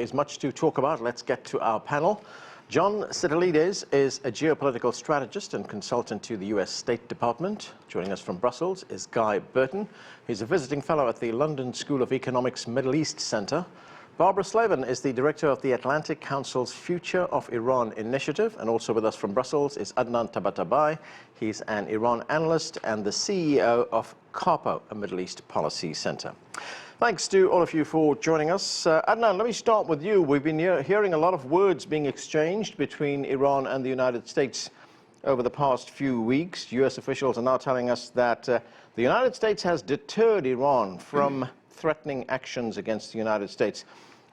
always much to talk about. Let's get to our panel. John Sitilides is a geopolitical strategist and consultant to the US State Department. Joining us from Brussels is Burton. He's a visiting fellow at the London School of Economics Middle East Center. Barbara Slavin is the director of the Atlantic Council's Future of Iran Initiative. And also with us from Brussels is Adnan Tabatabai. He's an Iran analyst and the CEO of CARPO, a Middle East policy center. Thanks to all of you for joining us. Adnan, let me start with you. We've been hearing a lot of words being exchanged between Iran and the United States over the past few weeks. US officials are now telling us that the United States has deterred Iran from threatening actions against the United States.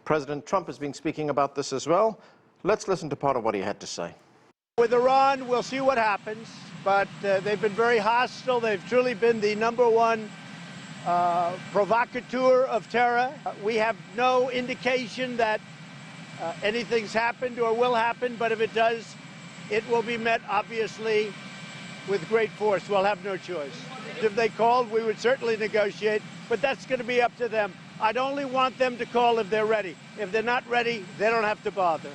President Trump has been speaking about this as well. Let's listen to part of what he had to say. With Iran, we'll see what happens, but they've been very hostile. They've truly been the #1 provocateur of terror. We have no indication that anything's happened or will happen, but if it does, it will be met, obviously, with great force. We'll have no choice. If they called, we would certainly negotiate, but that's going to be up to them. I'd only want them to call if they're ready. If they're not ready, they don't have to bother.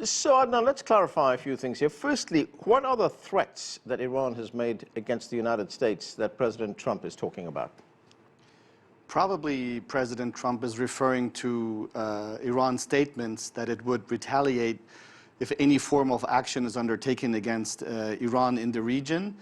So, Adnan, let's clarify a few things here. Firstly, what are the threats that Iran has made against the United States that President Trump is talking about? Probably President Trump is referring to Iran's statements that it would retaliate if any form of action is undertaken against Iran in the region.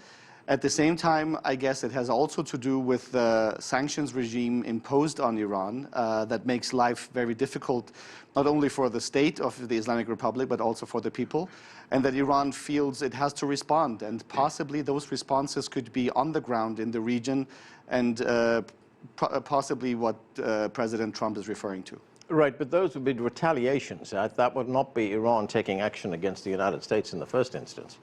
At the same time, I guess it has also to do with the sanctions regime imposed on Iran that makes life very difficult, not only for the state of the Islamic Republic, but also for the people, and that Iran feels it has to respond, and possibly those responses could be on the ground in the region, and possibly what President Trump is referring to. Right, but those would be retaliations. That would not be Iran taking action against the United States in the first instance.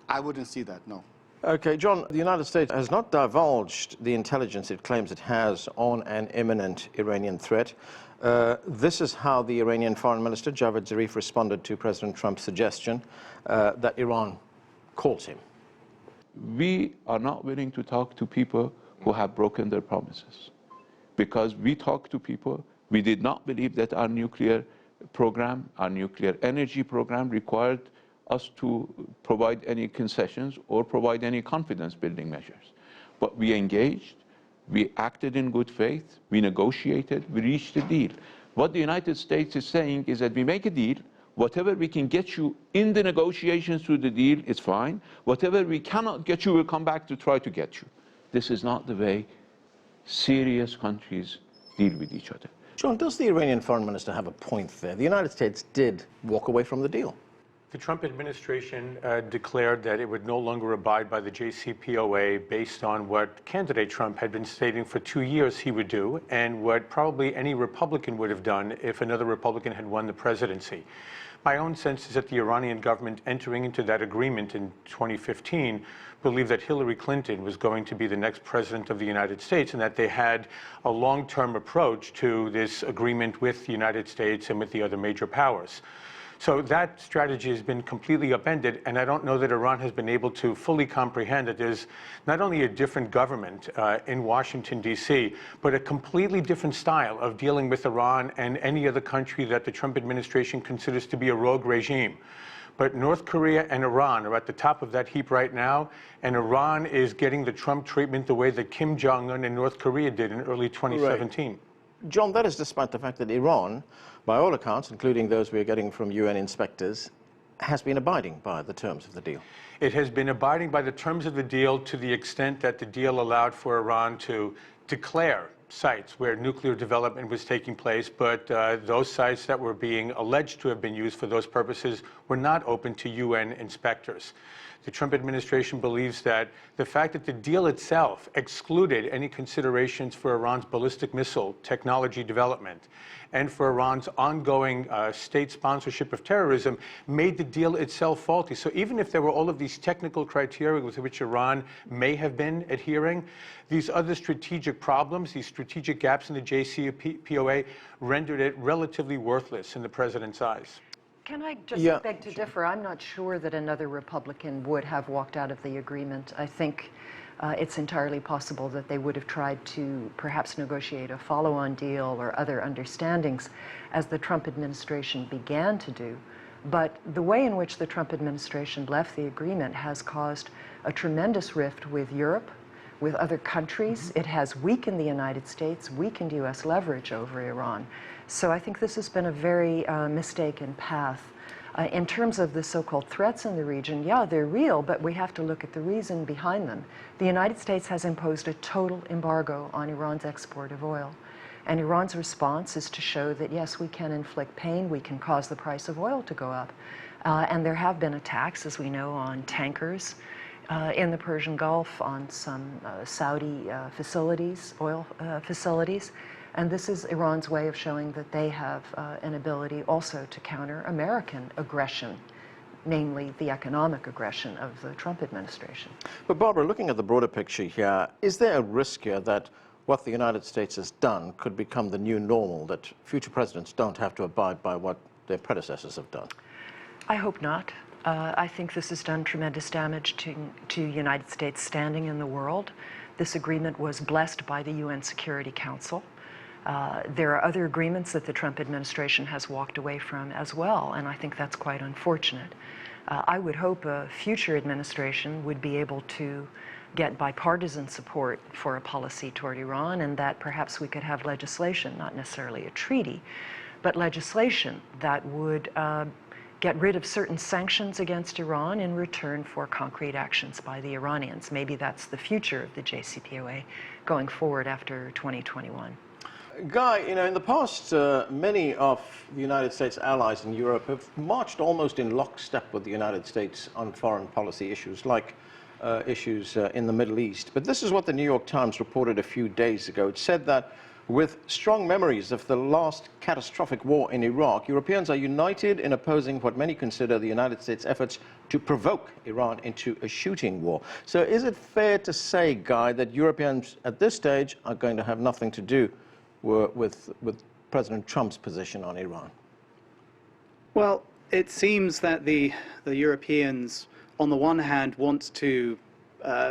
I wouldn't see that, no. Okay, John, the United States has not divulged the intelligence it claims it has on an imminent Iranian threat. This is how the Iranian Foreign Minister, Javad Zarif, responded to President Trump's suggestion that Iran calls him. We are not willing to talk to people who have broken their promises, because we talk to people. We did not believe that our nuclear program, our nuclear energy program, required us to provide any concessions or provide any confidence-building measures. But we engaged, we acted in good faith, we negotiated, we reached a deal. What the United States is saying is that we make a deal, whatever we can get you in the negotiations through the deal is fine, whatever we cannot get you, we'll come back to try to get you. This is not the way serious countries deal with each other. John, does the Iranian foreign minister have a point there? The United States did walk away from the deal. The Trump administration declared that it would no longer abide by the JCPOA based on what candidate Trump had been stating for 2 years he would do, and what probably any Republican would have done if another Republican had won the presidency. My own sense is that the Iranian government, entering into that agreement in 2015, believed that Hillary Clinton was going to be the next president of the United States, and that they had a long-term approach to this agreement with the United States and with the other major powers. So that strategy has been completely upended, and I don't know that Iran has been able to fully comprehend that there's not only a different government in Washington, D.C., but a completely different style of dealing with Iran and any other country that the Trump administration considers to be a rogue regime. But North Korea and Iran are at the top of that heap right now, and Iran is getting the Trump treatment the way that Kim Jong-un and North Korea did in early 2017. Right. John, that is despite the fact that Iran, by all accounts, including those we are getting from UN inspectors, has been abiding by the terms of the deal. It has been abiding by the terms of the deal to the extent that the deal allowed for Iran to declare sites where nuclear development was taking place, but those sites that were being alleged to have been used for those purposes were not open to UN inspectors. The Trump administration believes that the fact that the deal itself excluded any considerations for Iran's ballistic missile technology development and for Iran's ongoing state sponsorship of terrorism made the deal itself faulty. So even if there were all of these technical criteria with which Iran may have been adhering, these other strategic problems, these strategic gaps in the JCPOA rendered it relatively worthless in the president's eyes. Can I just beg to differ? I'm not sure that another Republican would have walked out of the agreement. I think it's entirely possible that they would have tried to perhaps negotiate a follow-on deal or other understandings, as the Trump administration began to do. But the way in which the Trump administration left the agreement has caused a tremendous rift with Europe, with other countries. It has weakened the United States, weakened U.S. leverage over Iran. So I think this has been a very mistaken path. In terms of the so-called threats in the region, yeah, they're real, but we have to look at the reason behind them. The United States has imposed a total embargo on Iran's export of oil. And Iran's response is to show that, yes, we can inflict pain, we can cause the price of oil to go up. And there have been attacks, as we know, on tankers in the Persian Gulf, on some Saudi facilities, oil facilities. And this is Iran's way of showing that they have an ability also to counter American aggression, namely the economic aggression of the Trump administration. But Barbara, looking at the broader picture here, is there a risk here that what the United States has done could become the new normal, that future presidents don't have to abide by what their predecessors have done? I hope not. I think this has done tremendous damage to United States standing in the world. This agreement was blessed by the UN Security Council. There are other agreements that the Trump administration has walked away from as well, and I think that's quite unfortunate. I would hope a future administration would be able to get bipartisan support for a policy toward Iran, and that perhaps we could have legislation, not necessarily a treaty, but legislation that would get rid of certain sanctions against Iran in return for concrete actions by the Iranians. Maybe that's the future of the JCPOA going forward after 2021. Guy, in the past, many of the United States allies in Europe have marched almost in lockstep with the United States on foreign policy issues, like issues in the Middle East. But this is what the New York Times reported a few days ago. It said that with strong memories of the last catastrophic war in Iraq, Europeans are united in opposing what many consider the United States' efforts to provoke Iran into a shooting war. So is it fair to say, Guy, that Europeans at this stage are going to have nothing to do with President Trump's position on Iran? Well, it seems that the Europeans, on the one hand, want to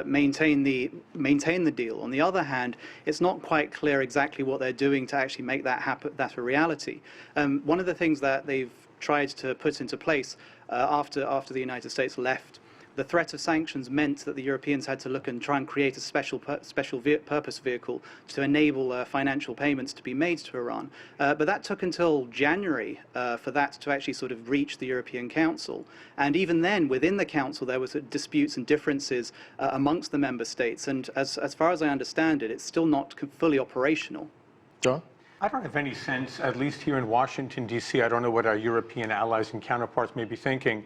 maintain the deal. On the other hand, it's not quite clear exactly what they're doing to actually make that happen, that a reality. One of the things that they've tried to put into place after the United States left, the threat of sanctions meant that the Europeans had to look and try and create a special purpose vehicle to enable financial payments to be made to Iran. But that took until January for that to actually sort of reach the European Council. And even then, within the Council, there was disputes and differences amongst the member states. And as far as I understand it, it's still not fully operational. John? I don't have any sense, at least here in Washington, D.C., I don't know what our European allies and counterparts may be thinking,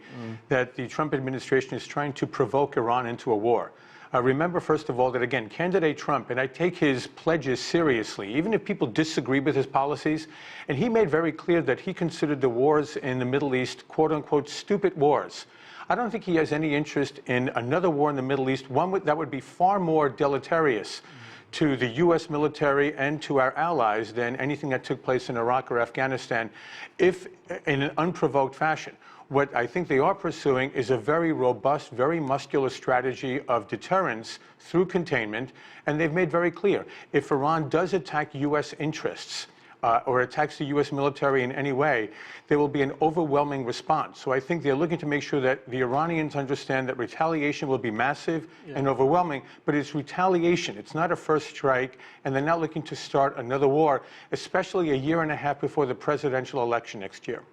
that the Trump administration is trying to provoke Iran into a war. Remember, first of all, that, again, candidate Trump, and I take his pledges seriously, even if people disagree with his policies, and he made very clear that he considered the wars in the Middle East, quote-unquote, stupid wars. I don't think he has any interest in another war in the Middle East, one that would be far more deleterious to the U.S. military and to our allies than anything that took place in Iraq or Afghanistan, if in an unprovoked fashion. What I think they are pursuing is a very robust, very muscular strategy of deterrence through containment, and they've made very clear, if Iran does attack U.S. interests, or attacks the U.S. military in any way, there will be an overwhelming response. So I think they're looking to make sure that the Iranians understand that retaliation will be massive and overwhelming, but it's retaliation. It's not a first strike, and they're not looking to start another war, especially a year and a half before the presidential election next year.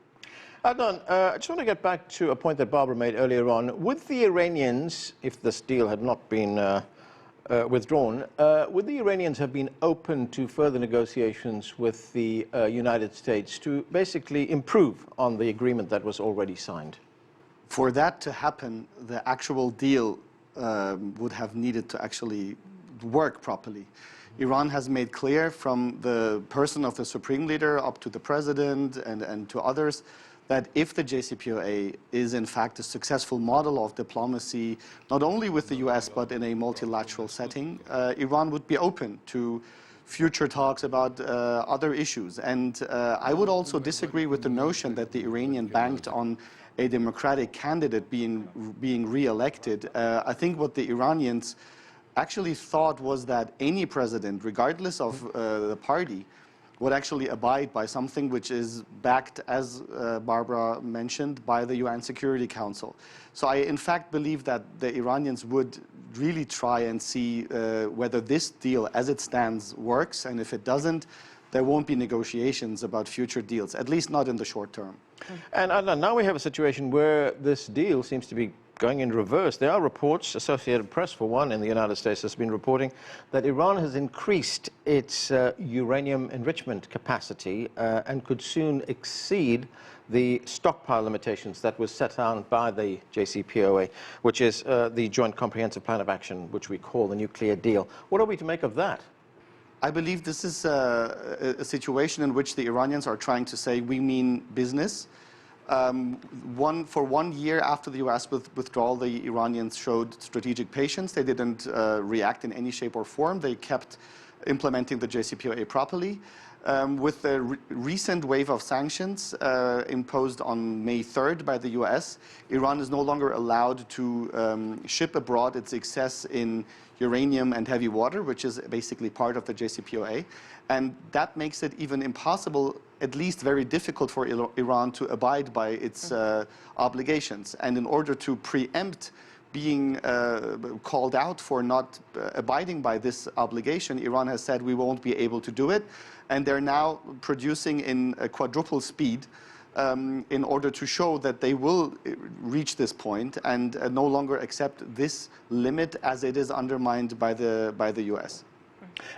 Adnan, I just want to get back to a point that Barbara made earlier on. Would the Iranians, if this deal had not been withdrawn, would the Iranians have been open to further negotiations with the United States to basically improve on the agreement that was already signed? For that to happen, the actual deal would have needed to actually work properly. Iran has made clear, from the person of the supreme leader up to the president and to others, that if the JCPOA is in fact a successful model of diplomacy, not only with the US but in a multilateral setting, Iran would be open to future talks about other issues. And I would also disagree with the notion that the Iranian banked on a democratic candidate being re-elected. I think what the Iranians actually thought was that any president, regardless of the party, would actually abide by something which is backed, as Barbara mentioned, by the UN Security Council. So I, in fact, believe that the Iranians would really try and see whether this deal, as it stands, works, and if it doesn't, there won't be negotiations about future deals, at least not in the short term. And Adnan, now we have a situation where this deal seems to be going in reverse. There are reports, Associated Press for one in the United States has been reporting that Iran has increased its uranium enrichment capacity and could soon exceed the stockpile limitations that was set out by the JCPOA, which is the Joint Comprehensive Plan of Action, which we call the nuclear deal. What are we to make of that? I believe this is a situation in which the Iranians are trying to say we mean business. For 1 year after the U.S. withdrawal, the Iranians showed strategic patience. They didn't react in any shape or form. They kept implementing the JCPOA properly. With the recent wave of sanctions imposed on May 3rd by the U.S., Iran is no longer allowed to ship abroad its excess in uranium and heavy water, which is basically part of the JCPOA. And that makes it even impossible, at least very difficult for Iran to abide by its obligations. And in order to preempt being called out for not abiding by this obligation, Iran has said we won't be able to do it. And they're now producing in a quadruple speed in order to show that they will reach this point and no longer accept this limit as it is undermined by the U.S.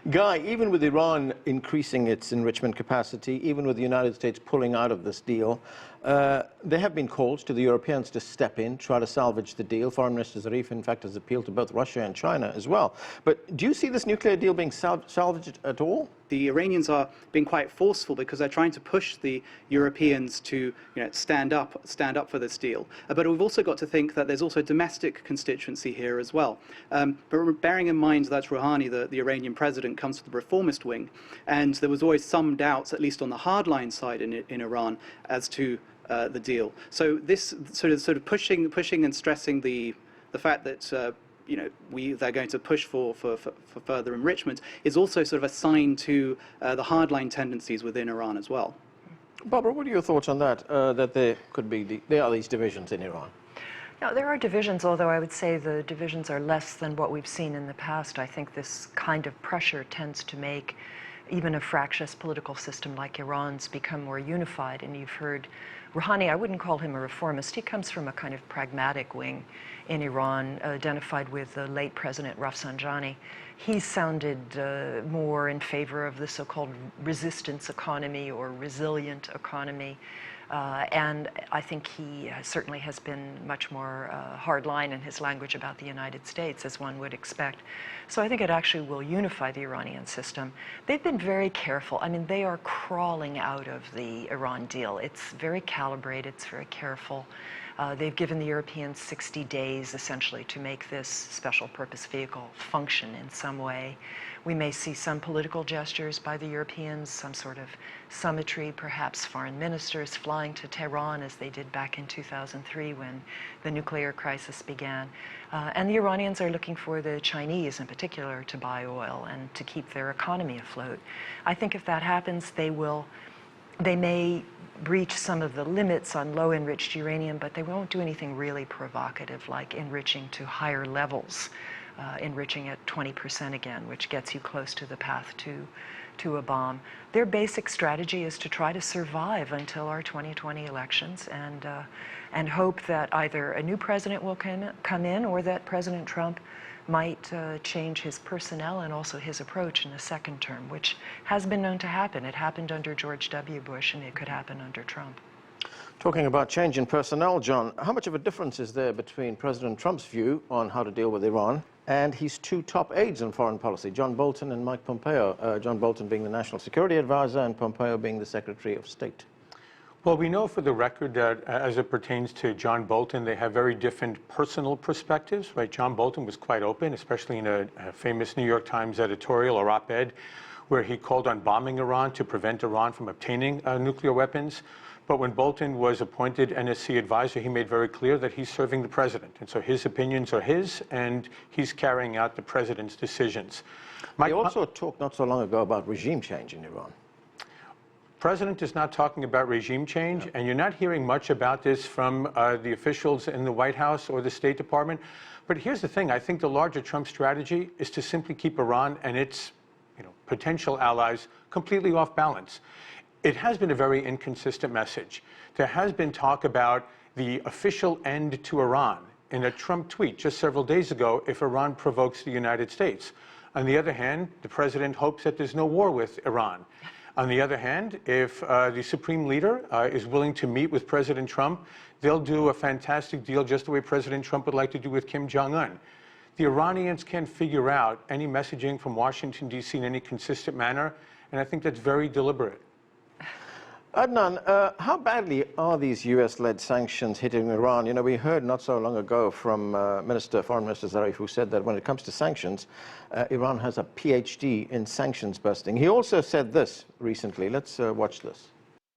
Guy, even with Iran increasing its enrichment capacity, even with the United States pulling out of this deal, there have been calls to the Europeans to step in, try to salvage the deal. Foreign Minister Zarif, in fact, has appealed to both Russia and China as well. But do you see this nuclear deal being salvaged at all? The Iranians are being quite forceful because they're trying to push the Europeans to stand up for this deal. But we've also got to think that there's also domestic constituency here as well. But bearing in mind that Rouhani, the Iranian president, comes from the reformist wing, and there was always some doubts, at least on the hardline side in Iran, as to the deal. So this sort of pushing and stressing the fact that they're going to push for further enrichment is also sort of a sign to the hardline tendencies within Iran as well. Barbara, what are your thoughts on that? That there are these divisions in Iran? No, there are divisions, although I would say the divisions are less than what we've seen in the past. I think this kind of pressure tends to make even a fractious political system like Iran's become more unified. And you've heard Rouhani, I wouldn't call him a reformist. He comes from a kind of pragmatic wing in Iran, identified with the late President Rafsanjani. He sounded more in favor of the so-called resistance economy or resilient economy. And I think he certainly has been much more hardline in his language about the United States, as one would expect. So I think it actually will unify the Iranian system. They've been very careful. I mean, they are crawling out of the Iran deal. It's very calibrated, it's very careful. They've given the Europeans 60 days, essentially, to make this special purpose vehicle function in some way. We may see some political gestures by the Europeans, some sort of summitry, perhaps foreign ministers flying to Tehran as they did back in 2003 when the nuclear crisis began. And the Iranians are looking for the Chinese in particular to buy oil and to keep their economy afloat. I think if that happens, they may breach some of the limits on low enriched uranium, but they won't do anything really provocative like enriching to higher levels. Enriching at 20% again, which gets you close to the path to a bomb. Their basic strategy is to try to survive until our 2020 elections and hope that either a new president will come in or that President Trump might change his personnel and also his approach in the second term, which has been known to happen. It happened under George W. Bush, and it could happen under Trump. Talking about change in personnel, John, how much of a difference is there between President Trump's view on how to deal with Iran and his two top aides on foreign policy, John Bolton and Mike Pompeo, John Bolton being the National Security Advisor and Pompeo being the Secretary of State? Well, we know for the record that as it pertains to John Bolton, they have very different personal perspectives, right? John Bolton was quite open, especially in a famous New York Times editorial or op-ed, where he called on bombing Iran to prevent Iran from obtaining nuclear weapons. But when Bolton was appointed NSC advisor, he made very clear that he's serving the president. And so his opinions are his, and he's carrying out the president's decisions. He also talked not so long ago about regime change in Iran. President is not talking about regime change, and you're not hearing much about this from the officials in the White House or the State Department. But here's the thing. I think the larger Trump strategy is to simply keep Iran and its potential allies completely off balance. It has been a very inconsistent message. There has been talk about the official end to Iran in a Trump tweet just several days ago if Iran provokes the United States. On the other hand, the president hopes that there's no war with Iran. On the other hand, if the Supreme Leader is willing to meet with President Trump, they'll do a fantastic deal just the way President Trump would like to do with Kim Jong-un. The Iranians can't figure out any messaging from Washington, D.C. in any consistent manner, and I think that's very deliberate. Adnan, how badly are these US-led sanctions hitting Iran? You know, we heard not so long ago from Foreign Minister Zarif, who said that when it comes to sanctions, Iran has a PhD in sanctions busting. He also said this recently. Let's watch this.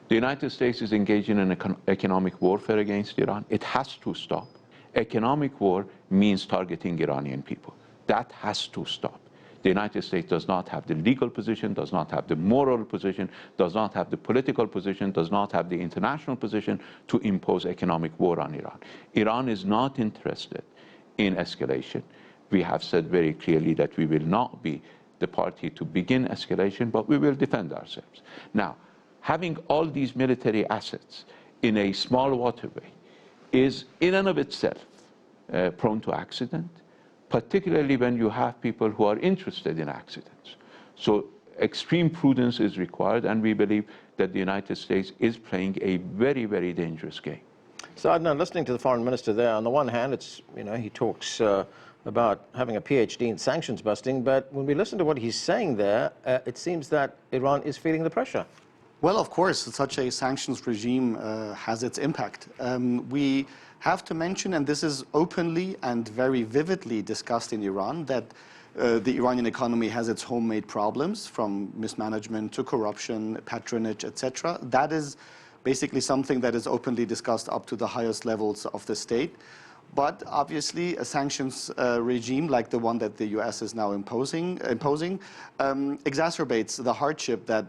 The United States is engaging in economic warfare against Iran. It has to stop. Economic war means targeting Iranian people. That has to stop. The United States does not have the legal position, does not have the moral position, does not have the political position, does not have the international position to impose economic war on Iran. Iran is not interested in escalation. We have said very clearly that we will not be the party to begin escalation, but we will defend ourselves. Now, having all these military assets in a small waterway is in and of itself prone to accident, particularly when you have people who are interested in accidents. So extreme prudence is required, and we believe that the United States is playing a very, very dangerous game. So Adnan, listening to the foreign minister there, on the one hand, it's, he talks about having a PhD in sanctions busting, but when we listen to what he's saying there, it seems that Iran is feeling the pressure. Well, of course, such a sanctions regime has its impact. We have to mention, and this is openly and very vividly discussed in Iran, that the Iranian economy has its homemade problems, from mismanagement to corruption, patronage, etc. That is basically something that is openly discussed up to the highest levels of the state. But obviously, a sanctions regime like the one that the U.S. is now imposing exacerbates the hardship that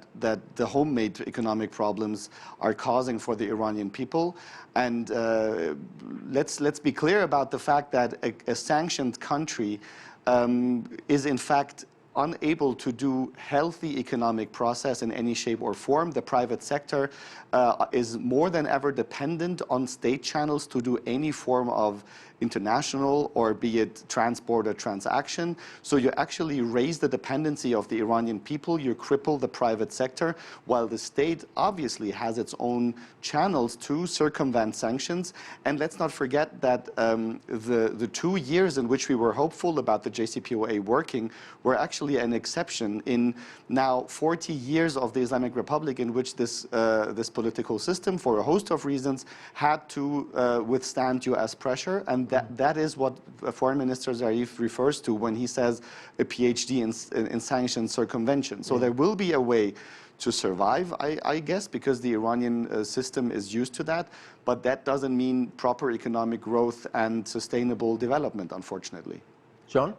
the homemade economic problems are causing for the Iranian people. And let's be clear about the fact that a sanctioned country is in fact unable to do healthy economic process in any shape or form. The private sector is more than ever dependent on state channels to do any form of international, or be it transport or transaction. So you actually raise the dependency of the Iranian people, you cripple the private sector, while the state obviously has its own channels to circumvent sanctions. And let's not forget that the 2 years in which we were hopeful about the JCPOA working were actually an exception in now 40 years of the Islamic Republic, in which this political system, for a host of reasons, had to withstand US pressure. And that is what Foreign Minister Zarif refers to when he says a PhD in sanctions circumvention. So there will be a way to survive, I guess, because the Iranian system is used to that. But that doesn't mean proper economic growth and sustainable development, unfortunately. John?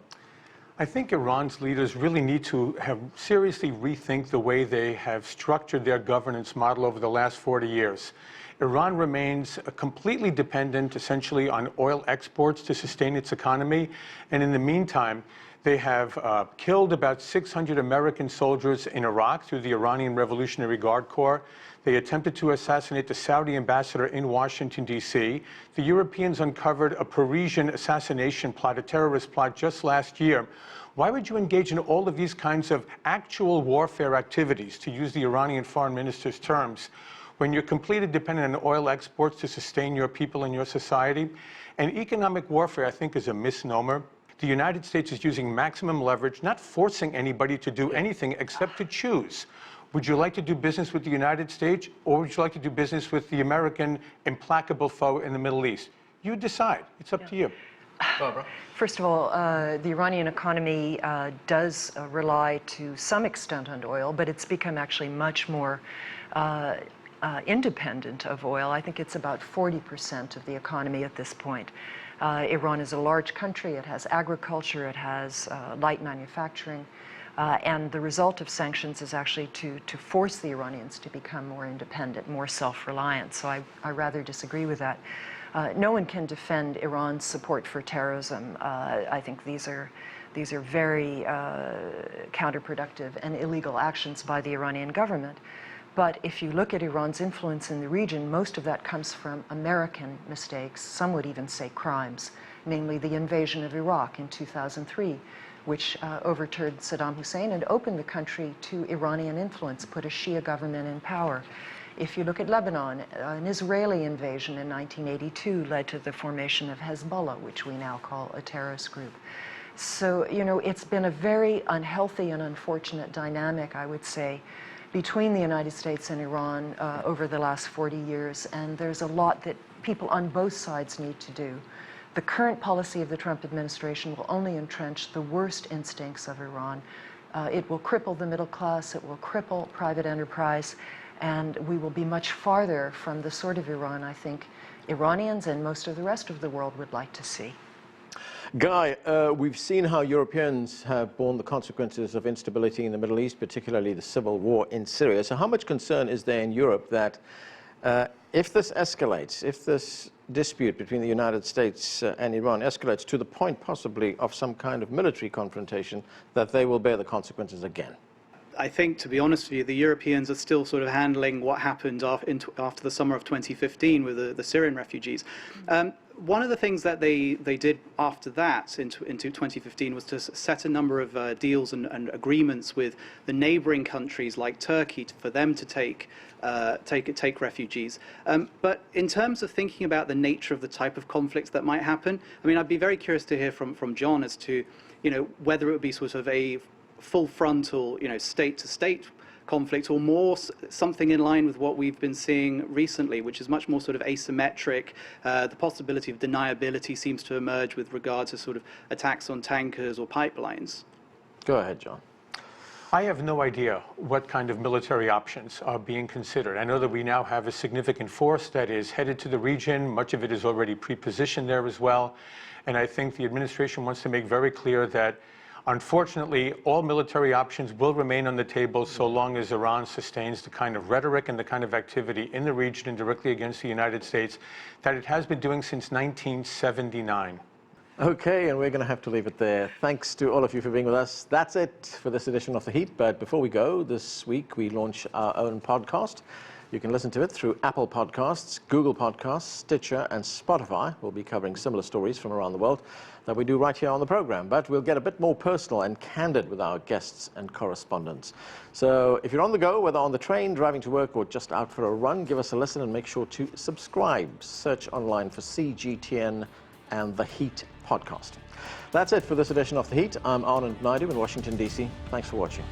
I think Iran's leaders really need to have seriously rethink the way they have structured their governance model over the last 40 years. Iran remains completely dependent, essentially, on oil exports to sustain its economy. And in the meantime, they have killed about 600 American soldiers in Iraq through the Iranian Revolutionary Guard Corps. They attempted to assassinate the Saudi ambassador in Washington, D.C. The Europeans uncovered a Parisian assassination plot, a terrorist plot, just last year. Why would you engage in all of these kinds of actual warfare activities, to use the Iranian foreign minister's terms, when you're completely dependent on oil exports to sustain your people and your society? And economic warfare, I think, is a misnomer. The United States is using maximum leverage, not forcing anybody to do anything except to choose. Would you like to do business with the United States, or would you like to do business with the American implacable foe in the Middle East? You decide. It's up to you. Barbara? First of all, the Iranian economy does rely to some extent on oil, but it's become actually much more independent of oil. I think it's about 40% of the economy at this point. Iran is a large country. It has agriculture. It has light manufacturing. And the result of sanctions is actually to force the Iranians to become more independent, more self-reliant. So I rather disagree with that. No one can defend Iran's support for terrorism. I think these are very counterproductive and illegal actions by the Iranian government. But if you look at Iran's influence in the region, most of that comes from American mistakes, some would even say crimes, namely the invasion of Iraq in 2003, which overturned Saddam Hussein and opened the country to Iranian influence, put a Shia government in power. If you look at Lebanon, an Israeli invasion in 1982 led to the formation of Hezbollah, which we now call a terrorist group. So, you know, it's been a very unhealthy and unfortunate dynamic, I would say, between the United States and Iran over the last 40 years, and there's a lot that people on both sides need to do. The current policy of the Trump administration will only entrench the worst instincts of Iran. It will cripple the middle class, it will cripple private enterprise, and we will be much farther from the sort of Iran I think Iranians and most of the rest of the world would like to see. Guy, we've seen how Europeans have borne the consequences of instability in the Middle East, particularly the civil war in Syria. So how much concern is there in Europe that if this escalates, if this dispute between the United States and Iran escalates to the point possibly of some kind of military confrontation, that they will bear the consequences again? I think, to be honest with you, the Europeans are still sort of handling what happened after the summer of 2015 with the Syrian refugees. One of the things that they did after that, into 2015, was to set a number of deals and agreements with the neighboring countries like Turkey for them to take refugees. But in terms of thinking about the nature of the type of conflicts that might happen, I mean, I'd be very curious to hear from John as to, you know, whether it would be sort of a full frontal, you know, state-to-state conflict, or more something in line with what we've been seeing recently, which is much more sort of asymmetric. The possibility of deniability seems to emerge with regard to sort of attacks on tankers or pipelines. Go ahead, John. I have no idea what kind of military options are being considered. I know that we now have a significant force that is headed to the region. Much of it is already pre-positioned there as well. And I think the administration wants to make very clear that unfortunately, all military options will remain on the table so long as Iran sustains the kind of rhetoric and the kind of activity in the region and directly against the United States that it has been doing since 1979. Okay, and we're going to have to leave it there. Thanks to all of you for being with us. That's it for this edition of The Heat. But before we go, this week we launch our own podcast. You can listen to it through Apple Podcasts, Google Podcasts, Stitcher, and Spotify. We'll be covering similar stories from around the world that we do right here on the program, but we'll get a bit more personal and candid with our guests and correspondents. So if you're on the go, whether on the train, driving to work, or just out for a run, give us a listen and make sure to subscribe. Search online for CGTN and The Heat podcast. That's it for this edition of The Heat. I'm Adnan in Washington, D.C. Thanks for watching.